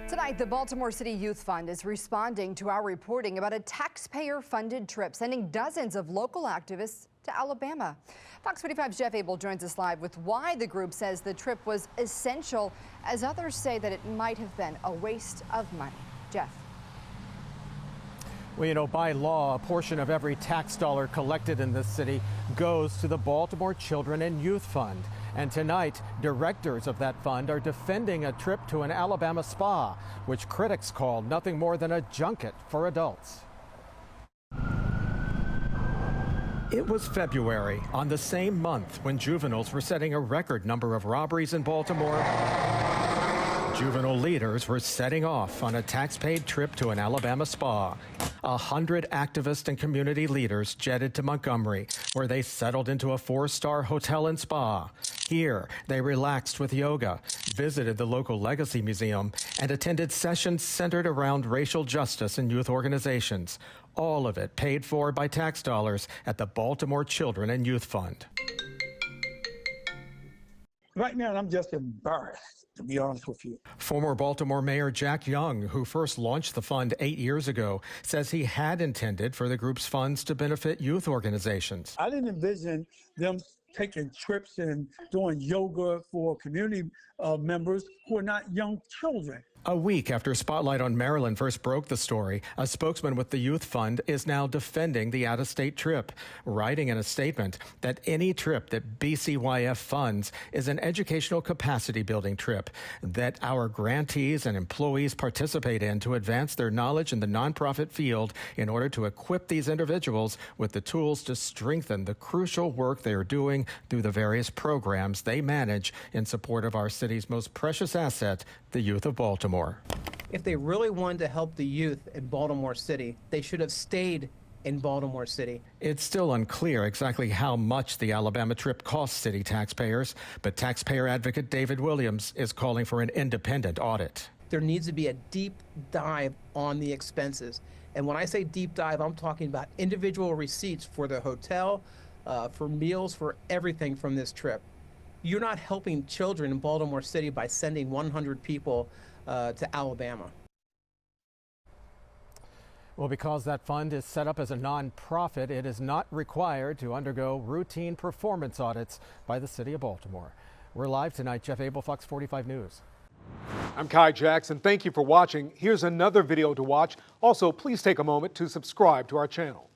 Tonight, the Baltimore City Youth Fund is responding to our reporting about a taxpayer-funded trip sending dozens of local activists to Alabama. Fox 45's Jeff Abel joins us live with why the group says the trip was essential, as others say that it might have been a waste of money. Jeff. Well, you know, by law, a portion of every tax dollar collected in this city goes to the Baltimore Children and Youth Fund. And tonight, directors of that fund are defending a trip to an Alabama spa, which critics call nothing more than a junket for adults. It was February, on the same month when juveniles were setting a record number of robberies in Baltimore. Juvenile leaders were setting off on a tax-paid trip to an Alabama spa. 100 activists and community leaders jetted to Montgomery, where they settled into a 4-star hotel and spa. Here, they relaxed with yoga, visited the local Legacy Museum, and attended sessions centered around racial justice and youth organizations. All of it paid for by tax dollars at the Baltimore Children and Youth Fund. Right now, I'm just embarrassed, to be honest with you. Former Baltimore Mayor Jack Young, who first launched the fund 8 years ago, says he had intended for the group's funds to benefit youth organizations. I didn't envision them taking trips and doing yoga for community members who are not young children. A week after Spotlight on Maryland first broke the story, a spokesman with the Youth Fund is now defending the out-of-state trip, writing in a statement that any trip that BCYF funds is an educational capacity-building trip that our grantees and employees participate in to advance their knowledge in the nonprofit field in order to equip these individuals with the tools to strengthen the crucial work they are doing through the various programs they manage in support of our city's most precious asset, the youth of Baltimore. If they really wanted to help the youth in Baltimore City, they should have stayed in Baltimore City. It's still unclear exactly how much the Alabama trip cost city taxpayers, but taxpayer advocate David Williams is calling for an independent audit. There needs to be a deep dive on the expenses. And when I say deep dive, I'm talking about individual receipts for the hotel, for meals, for everything from this trip. You're not helping children in Baltimore City by sending 100 people to Alabama. Well, because that fund is set up as a nonprofit, it is not required to undergo routine performance audits by the city of Baltimore. We're live tonight. Jeff Abel, Fox 45 News. I'm Kai Jackson. Thank you for watching. Here's another video to watch. Also, please take a moment to subscribe to our channel.